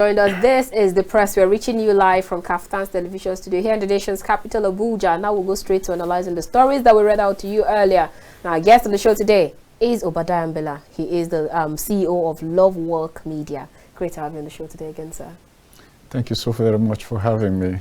Joined us. This is the press. We're reaching you live from KAFTAN's television studio here in the nation's capital, Abuja. Now we'll go straight to analyzing the stories that we read out to you earlier. Now, our guest on the show today is Obadiah Mbila. He is the CEO of Lovewalk Media. Great to have you on the show today again, sir. Thank you so very much for having me,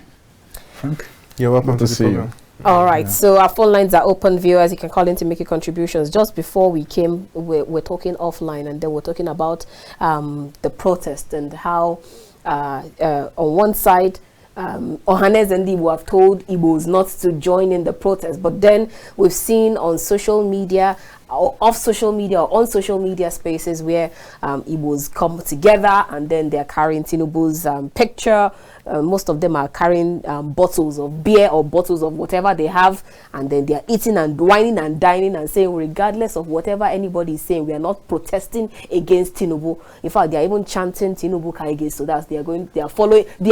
Frank. You're welcome to see you. All right, so our phone lines are open, viewers. You can call in to make your contributions. Just before we came, we're talking offline, and then we're talking about the protest and how on one side, Ohanes and Igbo have told Igbos not to join in the protest. But then we've seen on social media, or off social media, or on social media spaces where Igbos come together and then they're carrying Tinubu's picture. Most of them are carrying bottles of beer or bottles of whatever they have, and then they're eating and whining and dining and saying, regardless of whatever anybody is saying, we are not protesting against Tinubu. In fact, they are even chanting Tinubu Kaige, so that's they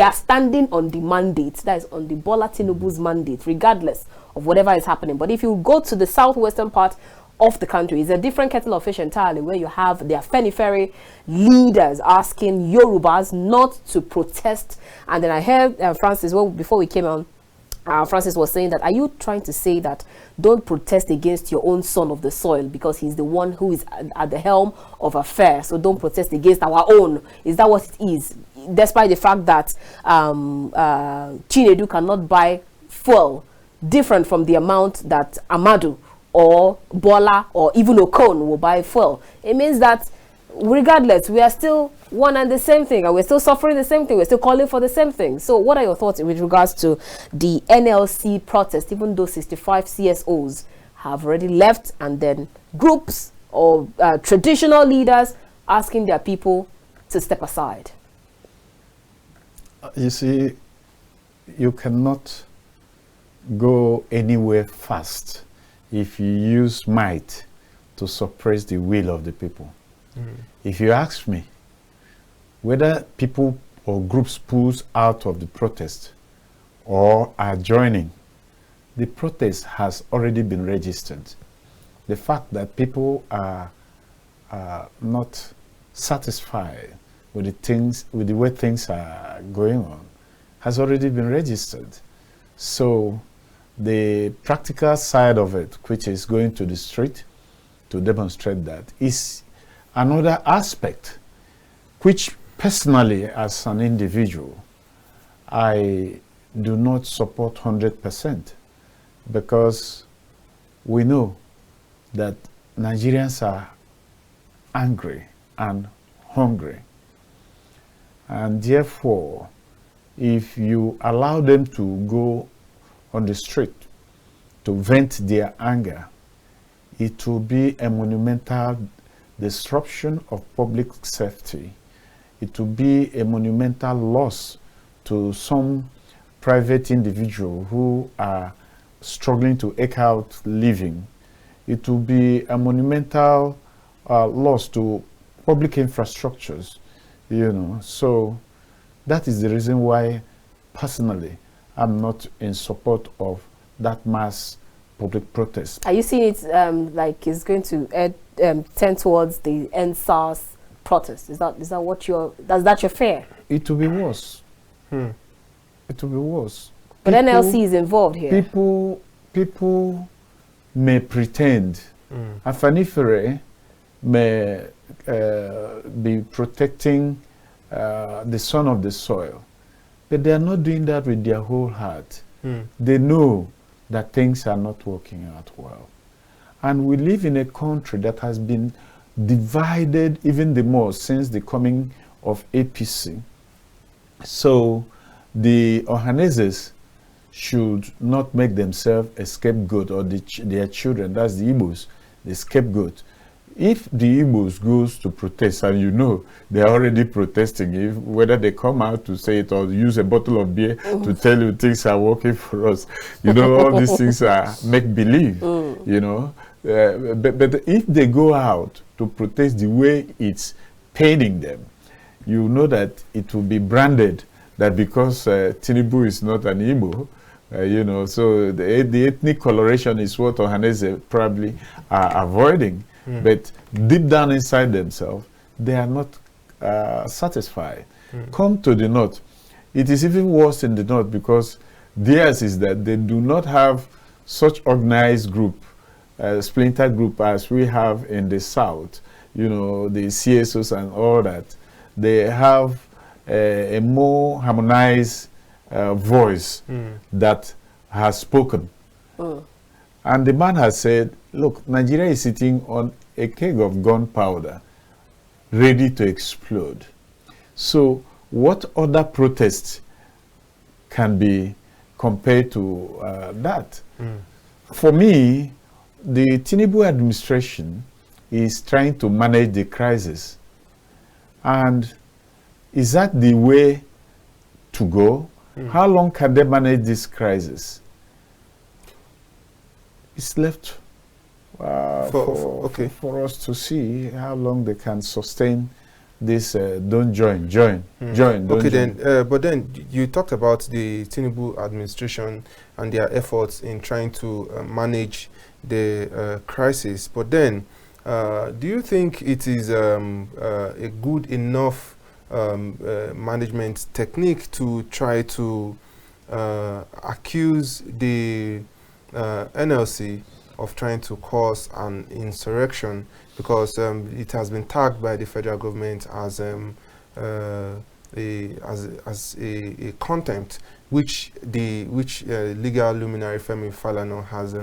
are standing on the mandate, that is on the Bola Tinubu's mandate, regardless of whatever is happening. But if you go to the southwestern part of the country, it's a different kettle of fish entirely, where you have their Fenifere leaders asking Yorubas not to protest. And then I heard Francis, well, before we came on, Francis was saying that, are you trying to say that don't protest against your own son of the soil because he's the one who is at the helm of affairs, so don't protest against our own? Is that what it is? Despite the fact that Chinedu cannot buy fuel different from the amount that Amadu or Bola or even Okon will buy fuel. It means that regardless, we are still one and the same thing, and we're still suffering the same thing, we're still calling for the same thing. So what are your thoughts with regards to the NLC protest, even though 65 CSOs have already left, and then groups or traditional leaders asking their people to step aside? You see, you cannot go anywhere fast if you use might to suppress the will of the people. If you ask me whether people or groups pulls out of the protest or are joining, the protest has already been registered. The fact that people are not satisfied with the way things are going on has already been registered. So the practical side of it, which is going to the street to demonstrate that, is another aspect, which personally, as an individual, I do not support 100%, because we know that Nigerians are angry and hungry. And therefore, if you allow them to go on the street to vent their anger, it will be a monumental disruption of public safety. It will be a monumental loss to some private individual who are struggling to eke out living. It will be a monumental loss to public infrastructures, you know. So that is the reason why, personally, I'm not in support of that mass public protest. Are you seeing it like it's going to tend towards the NSAS protest? Is that what your fear? It will be worse. It will be worse. But NLC is involved here. People may pretend. Afanifere may be protecting the son of the soil, but they are not doing that with their whole heart. They know that things are not working out well. And we live in a country that has been divided even the more since the coming of APC. So the Ohaneses should not make themselves a scapegoat, or their children, that's the Igbos, the scapegoat. If the Igbos goes to protest, and you know they're already protesting, whether they come out to say it or use a bottle of beer to tell you things are working for us, you know, all these things are make-believe, you know. But if they go out to protest the way it's paining them, you know that it will be branded that because Tinubu is not an Igbo, you know, so the ethnic coloration is what Ohanese probably are avoiding. But deep down inside themselves, they are not satisfied. Come to the north. It is even worse in the north because theirs is that they do not have such organized group, splinter group as we have in the south. You know, the CSOs and all that. They have a more harmonized voice that has spoken. And the man has said, look, Nigeria is sitting on a keg of gunpowder ready to explode. So what other protests can be compared to that? For me, the Tinubu administration is trying to manage the crisis. And is that the way to go? How long can they manage this crisis? It's left for us to see how long they can sustain this. Don't join. Okay, then. But then you talked about the Tinubu administration and their efforts in trying to manage the crisis. But then, do you think it is a good enough management technique to try to accuse the NLC of trying to cause an insurrection, because it has been tagged by the federal government as a contempt, which legal luminary Femi Falana has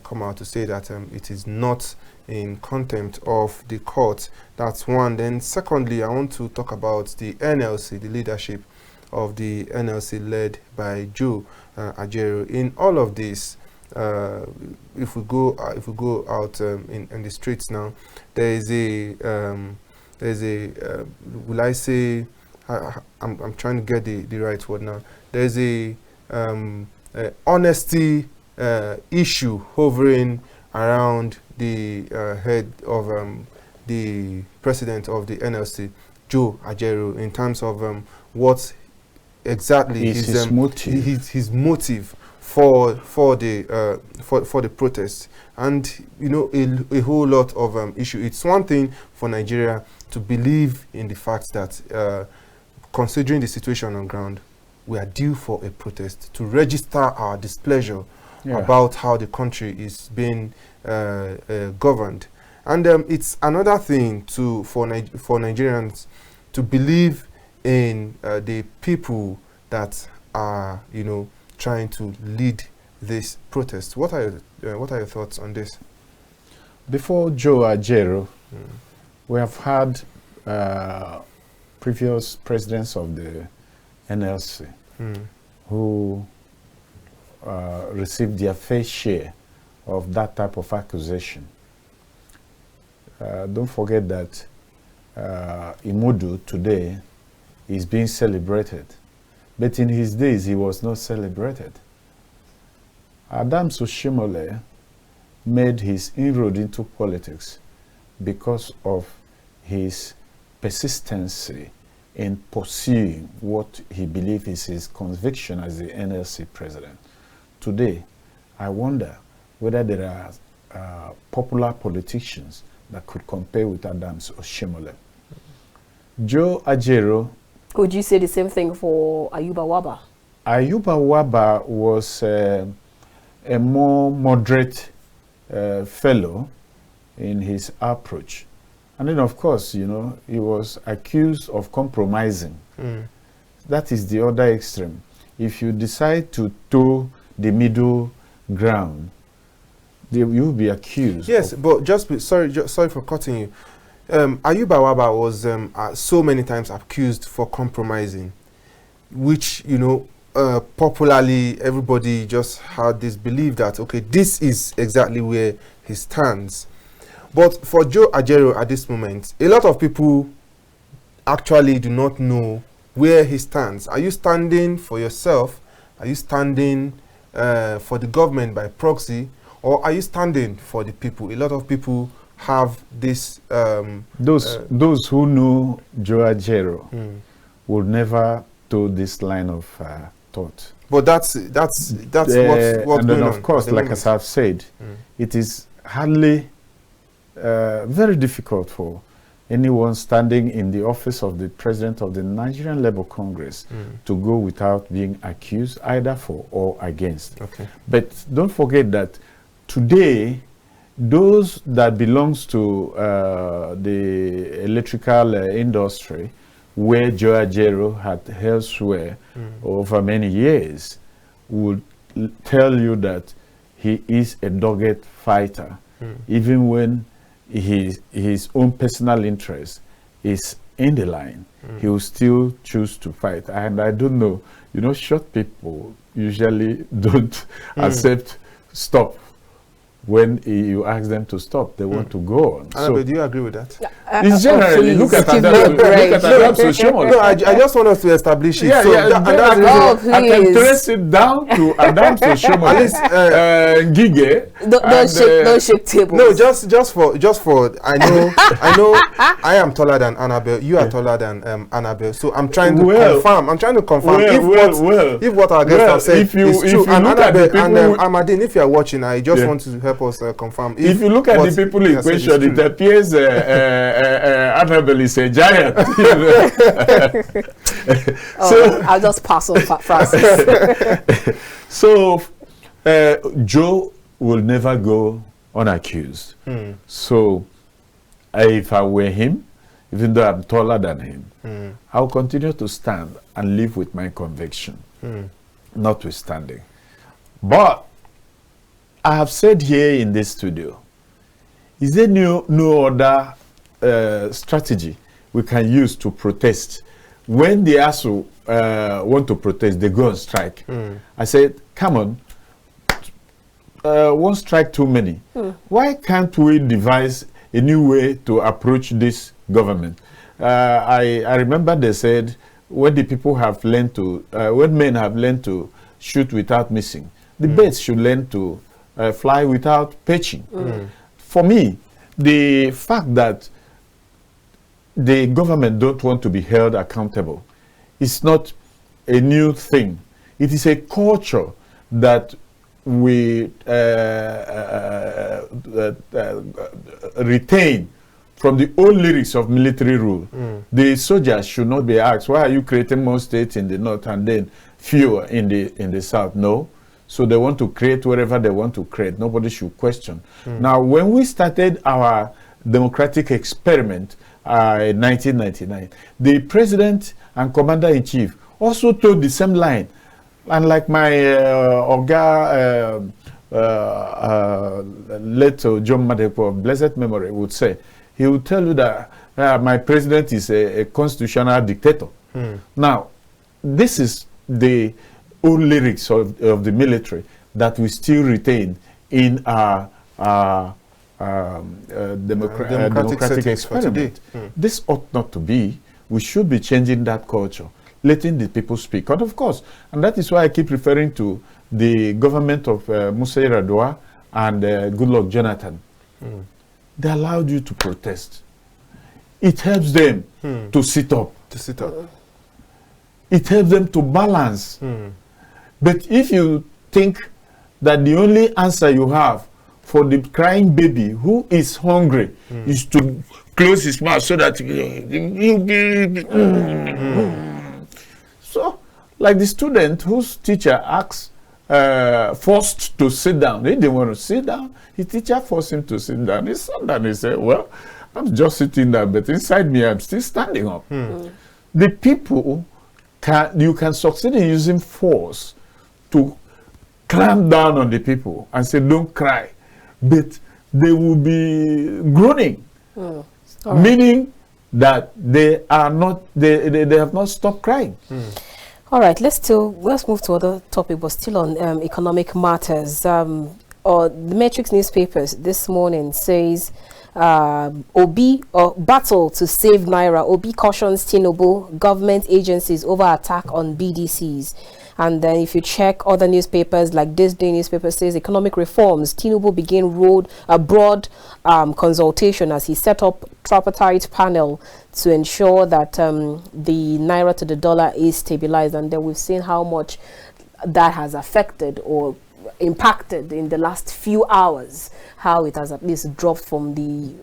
come out to say that it is not in contempt of the court. That's one. Then secondly, I want to talk about the NLC, the leadership of the NLC led by Joe Ajaero. In all of this, if we go out in the streets now, there is a will I say, I'm trying to get the right word now. There's a honesty issue hovering around the head of the president of the NLC, Joe Ajaero, in terms of what exactly his motive for the protest. And you know, a whole lot of issue. It's one thing for Nigeria to believe in the fact that considering the situation on ground, we are due for a protest to register our displeasure about how the country is being governed. And it's another thing for Nigerians to believe in the people that are, you know, trying to lead this protest. What are your thoughts on this? Before Joe Ajaero, we have had previous presidents of the NLC who received their fair share of that type of accusation. Don't forget that Imudu today is being celebrated, but in his days he was not celebrated. Adams Oshimole made his inroad into politics because of his persistency in pursuing what he believed is his conviction as the NLC president. Today, I wonder whether there are popular politicians that could compare with Adams Oshimole. Joe Ajaero. Could you say the same thing for Ayuba Waba? Ayuba Waba was a more moderate fellow in his approach. And then, of course, you know, he was accused of compromising. That is the other extreme. If you decide to toe the middle ground, you'll be accused. Yes, but sorry for cutting you. Ayuba Waba was so many times accused for compromising, which, you know, popularly everybody just had this belief that, okay, this is exactly where he stands. But for Joe Ajaero at this moment, a lot of people actually do not know where he stands. Are you standing for yourself? Are you standing for the government by proxy? Or are you standing for the people? A lot of people have this... those who know Joe Ajaero will never toe this line of thought. But that's what's and going on. And then, of course, like as I've said, it is hardly very difficult for anyone standing in the office of the president of the Nigerian Labour Congress to go without being accused either for or against. Okay. But don't forget that today, those that belongs to the electrical industry, where Joe Ajero had elsewhere over many years, would tell you that he is a dogged fighter, even when his own personal interest is in the line, he will still choose to fight. And I don't know, you know, short people usually don't accept stop. When you ask them to stop, they want to go on. Annabel, do you agree with that? It's generally, look at Adab Soshomon. No, I just want us to establish it. Yeah, so yeah, I can trace it down to Adam Soshomon, Gige. Don't shake tables. No, just for I know I am taller than Annabel. You are taller than Annabel. So I'm trying to confirm. If what our guests have said is true. And Annabel and Amadine, if you are watching, I just want to help us confirm. If you look at the people in question, it appears Annabel is a giant. So I'll just pass on Francis. So Joe will never go unaccused. So if I were him, even though I'm taller than him, I'll continue to stand and live with my conviction, notwithstanding. But I have said here in this studio, is there no other strategy we can use to protest? When the ASU want to protest, they go on strike. I said, come on, one strike too many. Why can't we devise a new way to approach this government? I remember they said, when the people have learned to, when men have learned to shoot without missing, the birds should learn to fly without pitching. For me, the fact that the government don't want to be held accountable is not a new thing. It is a culture that we retain from the old lyrics of military rule. The soldiers should not be asked, why are you creating more states in the north and then fewer in the south? No. So they want to create whatever they want to create. Nobody should question. Now, when we started our democratic experiment in 1999, the president and commander-in-chief also told the same line. And like my Oga, late John Madepo of blessed memory would say, he would tell you that my president is a constitutional dictator. Now, this is the old lyrics of the military that we still retain in our democratic experiment. This ought not to be. We should be changing that culture, letting the people speak. And of course, and that is why I keep referring to the government of Musa Yar'Adua and Goodluck Jonathan. They allowed you to protest. It helps them to sit up. It helps them to balance. But if you think that the only answer you have for the crying baby who is hungry is to close his mouth so that he'll be... So, like the student whose teacher asks, forced to sit down. He didn't want to sit down. His teacher forced him to sit down. He sat down. He said, well, I'm just sitting there, but inside me, I'm still standing up. The people, you can succeed in using force to clamp down on the people and say, don't cry. But they will be groaning, meaning that they are not, they have not stopped crying. All right, let's move to other topic, but still on economic matters. The Matrix newspapers this morning says Obi battle to save Naira. Obi cautions Tinubu government agencies over attack on BDCs. And then if you check other newspapers, like this day newspaper says economic reforms, Tinubu begin a broad consultation as he set up tripartite panel to ensure that the Naira to the dollar is stabilized. And then we've seen how much that has affected or impacted in the last few hours, how it has at least dropped from the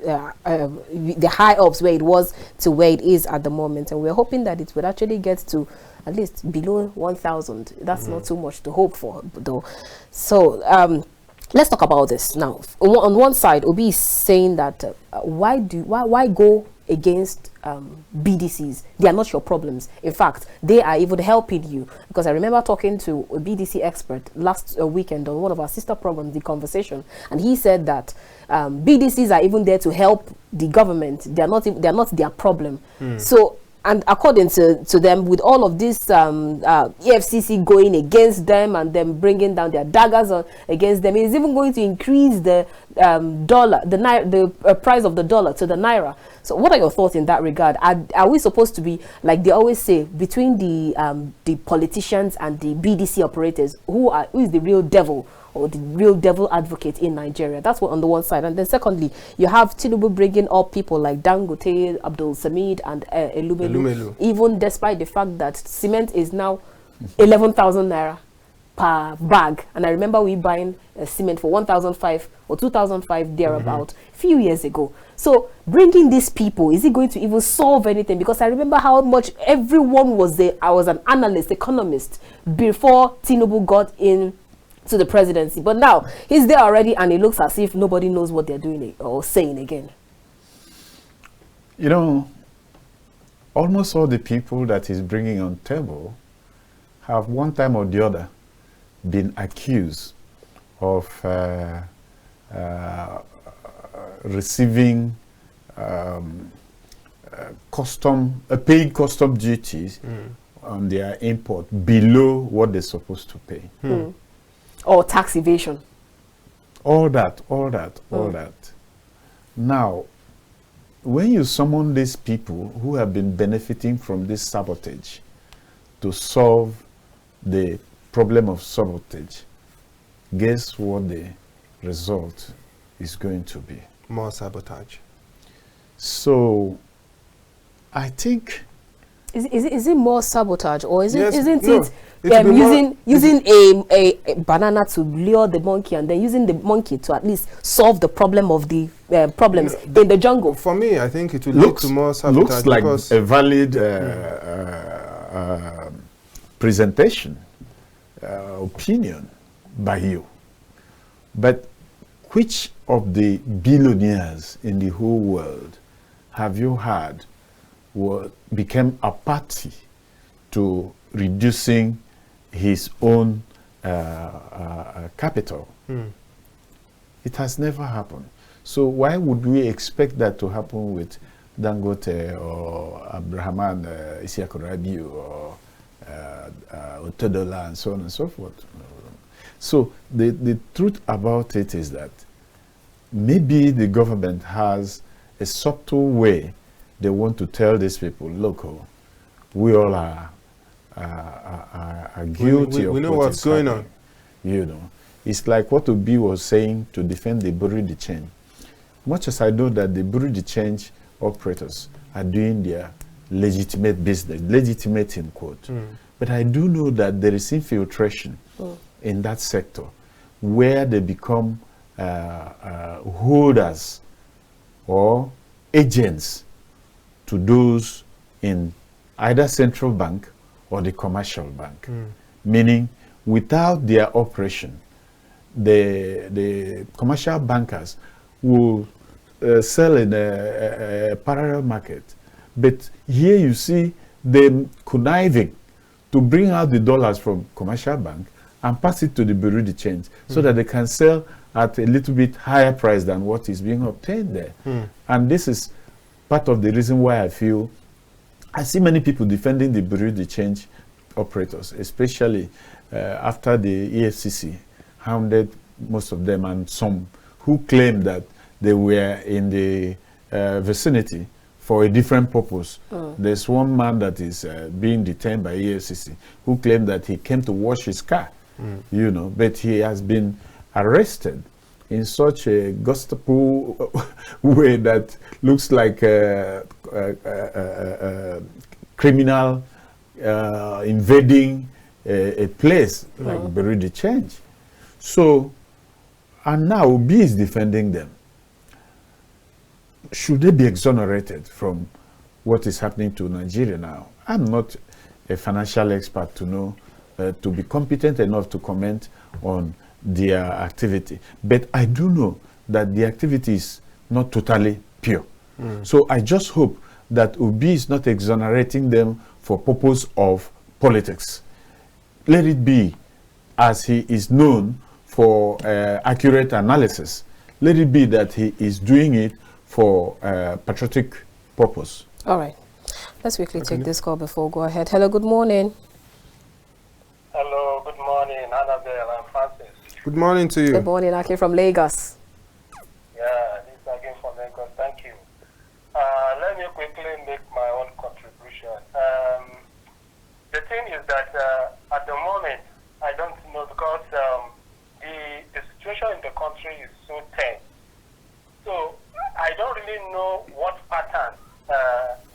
high ups where it was to where it is at the moment. And we're hoping that it would actually get to at least below 1,000. That's not too much to hope for, though. So let's talk about this now. On one side, Obi is saying that why go against BDCs? They are not your problems. In fact, they are even helping you. Because I remember talking to a BDC expert last weekend on one of our sister programs, The Conversation, and he said that BDCs are even there to help the government. They are not their problem. So, and according to them, with all of this EFCC going against them and them bringing down their daggers against them, it is even going to increase the price of the dollar to the naira. So what are your thoughts in that regard? Are we supposed to be, like they always say, between the politicians and the BDC operators, who is the real devil or the real devil advocate in Nigeria? That's what on the one side. And then secondly, you have Tinubu bringing up people like Dangote, Abdul Samid, and Elumelu, even despite the fact that cement is now 11,000 naira per bag. And I remember we buying cement for 1,005 or 2,005 thereabout a few years ago. So bringing these people, is it going to even solve anything? Because I remember how much everyone was there. I was an analyst, economist, before Tinubu got in to the presidency, but now he's there already, and it looks as if nobody knows what they're doing or saying again. You know, almost all the people that he's bringing on table have one time or the other been accused of receiving paid custom duties on their import below what they're supposed to pay. Or tax evasion. All that. Now, when you summon these people who have been benefiting from this sabotage to solve the problem of sabotage, guess what the result is going to be? More sabotage. So, I think... Is it more sabotage, or isn't no. it using a banana to lure the monkey and then using the monkey to at least solve the problem of the problems in the jungle? For me, I think it will lead to more sabotage. Looks like a valid presentation, opinion by you. But which of the billionaires in the whole world have you had became a party to reducing his own capital? It has never happened. So why would we expect that to happen with Dangote or Abrahaman Isiakorabi or Otedola and so on and so forth? So the truth about it is that maybe the government has a subtle way they want to tell these people, look, we all are guilty of we know what's going on. You know, it's like what Obi was saying to defend the Bureau de Change. Much as I know that the Bureau de Change operators are doing their legitimate business, legitimate in quote, but I do know that there is infiltration in that sector where they become holders or agents to those in either central bank or the commercial bank. Meaning, without their operation, the commercial bankers will sell in a parallel market. But here you see them conniving to bring out the dollars from commercial bank and pass it to the Bureau de Change so that they can sell at a little bit higher price than what is being obtained there. And this is part of the reason why I feel I see many people defending the Bureau de Change operators, especially after the EFCC hounded most of them, and some who claim that they were in the vicinity for a different purpose. There's one man that is being detained by EFCC who claimed that he came to wash his car, you know, but he has been arrested in such a gospel way that looks like a criminal invading a place like Bureau de Change. So, and now Obi is defending them. Should they be exonerated from what is happening to Nigeria now? I'm not a financial expert to know, to be competent enough to comment on their activity. But I do know that the activity is not totally pure. So I just hope that Obi is not exonerating them for purpose of politics. Let it be, as he is known for accurate analysis, let it be that he is doing it for patriotic purpose. All right. Let's quickly take this call before we go ahead. Hello, good morning. Hello, good morning, Annabel and Francis. Good morning to you. Good morning, Aki from Lagos. Yeah, this is again from Lagos. Thank you. Let me quickly make my own contribution. The thing is that at the moment, I don't know, because the situation in the country is so tense. So I don't really know what pattern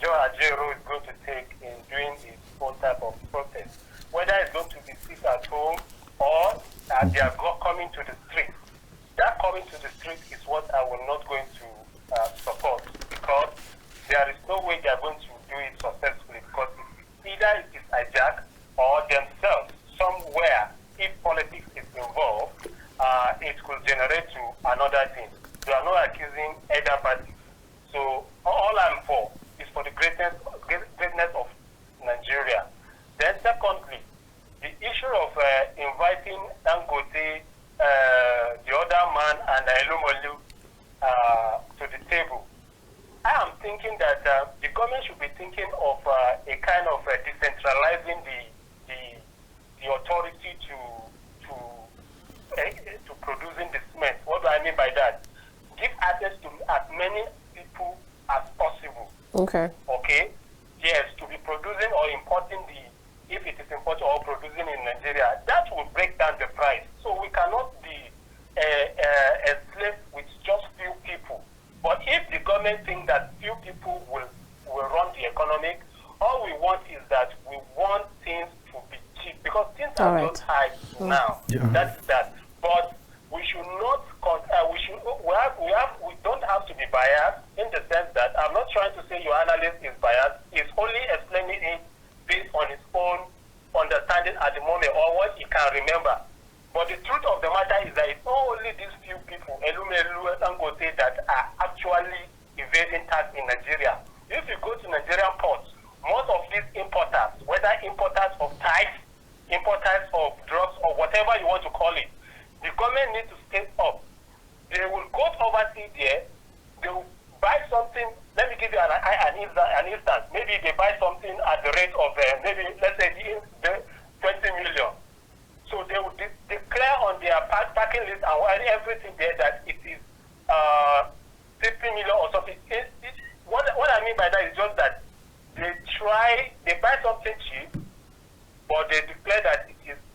Joe Ajero is going to take in doing his own type of protest. Whether it's going to be sit at home or they are coming to the street. That coming to the street is what I will not going to support, because there is no way they are going to do it successfully, because either it is hijacked or themselves somewhere, if politics is involved, it could generate to another thing. They are not accusing either party. So all I'm for is for the greatness of Nigeria. Then secondly, the issue of inviting Dangote, the other man, and Elumolu to the table. I am thinking that the government should be thinking of a kind of decentralizing the authority to producing the cement. What do I mean by that? Give access to as many people as possible. Okay. Okay? Yes, to be producing or importing if it is imported or producing in Nigeria, that will break down the price. So we cannot be enslaved with just few people. But if the government thinks that few people will run the economy, all we want is that we want things to be cheap, because things are not high now. Yeah. That's that. But we should not. We don't have to be biased, in the sense that I'm not trying to say your analyst is biased. He's only explaining it based on his own understanding at the moment, or what he can remember. But the truth of the matter is that it's not only these few people, Elumelu and Dangote, that are actually evading tax in Nigeria. If you go to Nigerian ports, most of these importers, whether importers of tires, importers of drugs, or whatever you want to call it, the government needs to step up. They will go overseas there, they will buy something. Let me give you an instance. Maybe they buy something at the rate of maybe, let's say, the 20 million. So they will declare on their packing list and everything there that it is 50 million or something. What I mean by that is just that they buy something cheap, but they declare that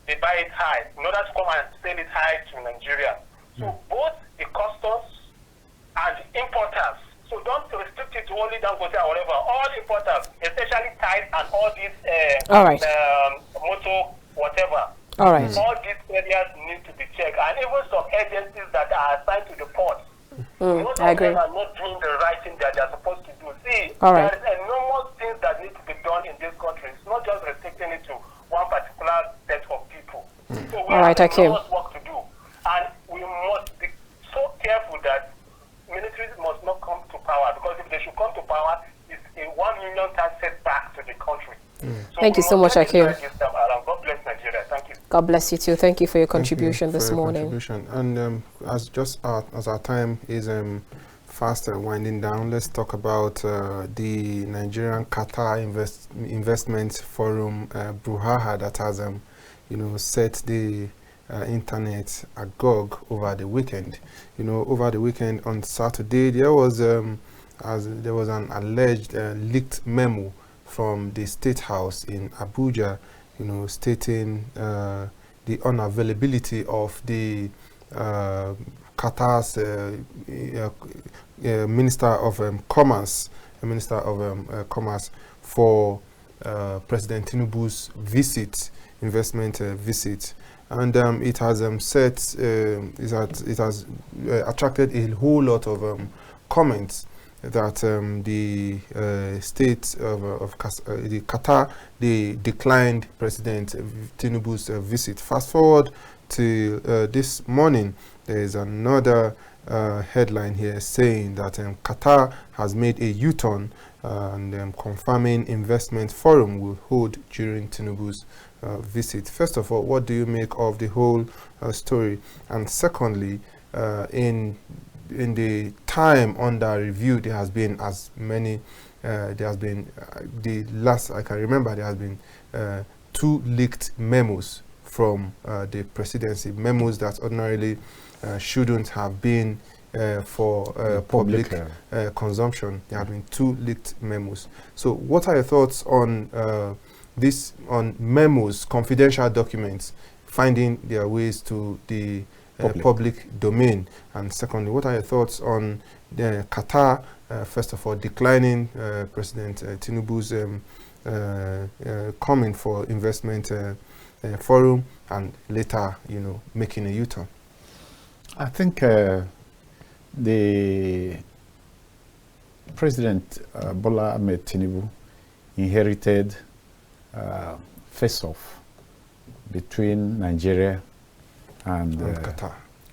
they buy it high in order to come and sell it high to Nigeria. So both the customs and the importers. So don't restrict it to only Dangote or whatever. All importers, especially tires and all these motor whatever. All right. All these areas need to be checked, and even some agencies that are assigned to the ports. Most I of them agree. are not doing the right thing that they are supposed to do. See, All right. there is enormous things that need to be done in this country. It's not just restricting it to one particular set of people. So we All right, have Akim. enormous work to do, and we must be so careful that militaries must not come to power, because if they should come to power, it's a 1 million tax setback to the country. So Thank you so much, Akim. God bless Nigeria. Thank you. God bless you too. Thank you for your Thank you contribution for this your morning. contribution. And as our time is fast winding down, let's talk about the Nigerian Qatar Investment Forum brouhaha that has set the internet agog over the weekend. Over the weekend on Saturday, there was an alleged leaked memo from the State House in Abuja, stating the unavailability of the Qatar's Minister of Commerce, for President Tinubu's investment visit. and it has attracted a whole lot of comments that the state of the Qatar, they declined President Tinubu's visit. Fast forward to this morning, there is another headline here saying that Qatar has made a U-turn and confirming investment forum will hold during Tinubu's visit. First of all, what do you make of the whole story? And secondly, in the time under review, there has been as many, there has been, the last I can remember, there has been 2 leaked memos from the presidency, memos that ordinarily shouldn't have been for public consumption. There have been 2 leaked memos. So what are your thoughts on this, on memos, confidential documents, finding their ways to the public domain? And secondly, what are your thoughts on Qatar, first of all, declining President Tinubu's coming for investment forum, and later, making a U-turn? I think the President Bola Ahmed Tinubu inherited face-off between Nigeria and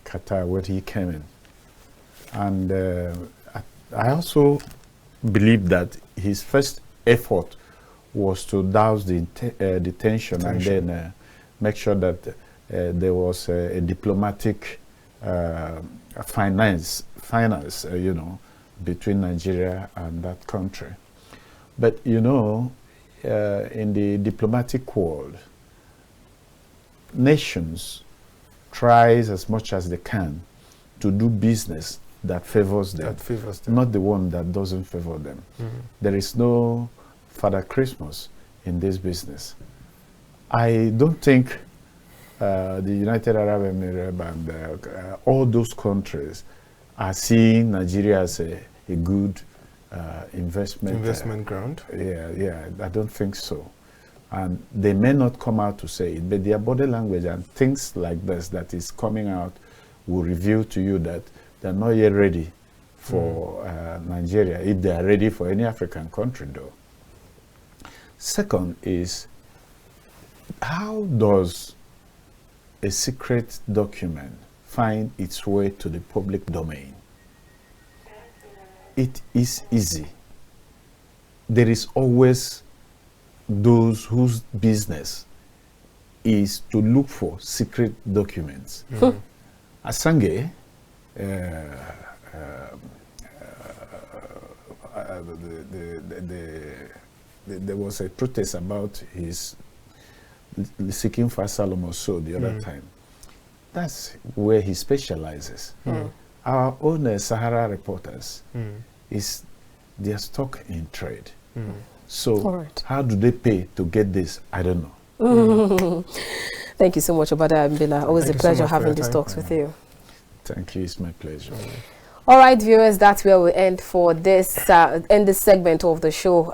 Qatar when he came in. And I also believe that his first effort was to douse the tension and then make sure that there was a diplomatic finance, between Nigeria and that country. But in the diplomatic world, nations tries as much as they can to do business that favors them, not the one that doesn't favor them. There is no Father Christmas in this business. I don't think the United Arab Emirates and all those countries are seeing Nigeria as a good investment ground. Yeah, I don't think so. And they may not come out to say it, but their body language and things like this that is coming out will reveal to you that they're not yet ready for Nigeria, if they are ready for any African country though. Second is, how does a secret document find its way to the public domain? It is easy. There is always those whose business is to look for secret documents. Asange, there was a protest about his seeking for asylum or so the other time. That's where he specializes. Our own Sahara reporters they are stuck in trade. So how do they pay to get this? I don't know. Thank you so much, Obadiah and Mbila. Always a pleasure having these talks with you. Thank you. It's my pleasure. All right, viewers, that's where we end for this end this segment of the show.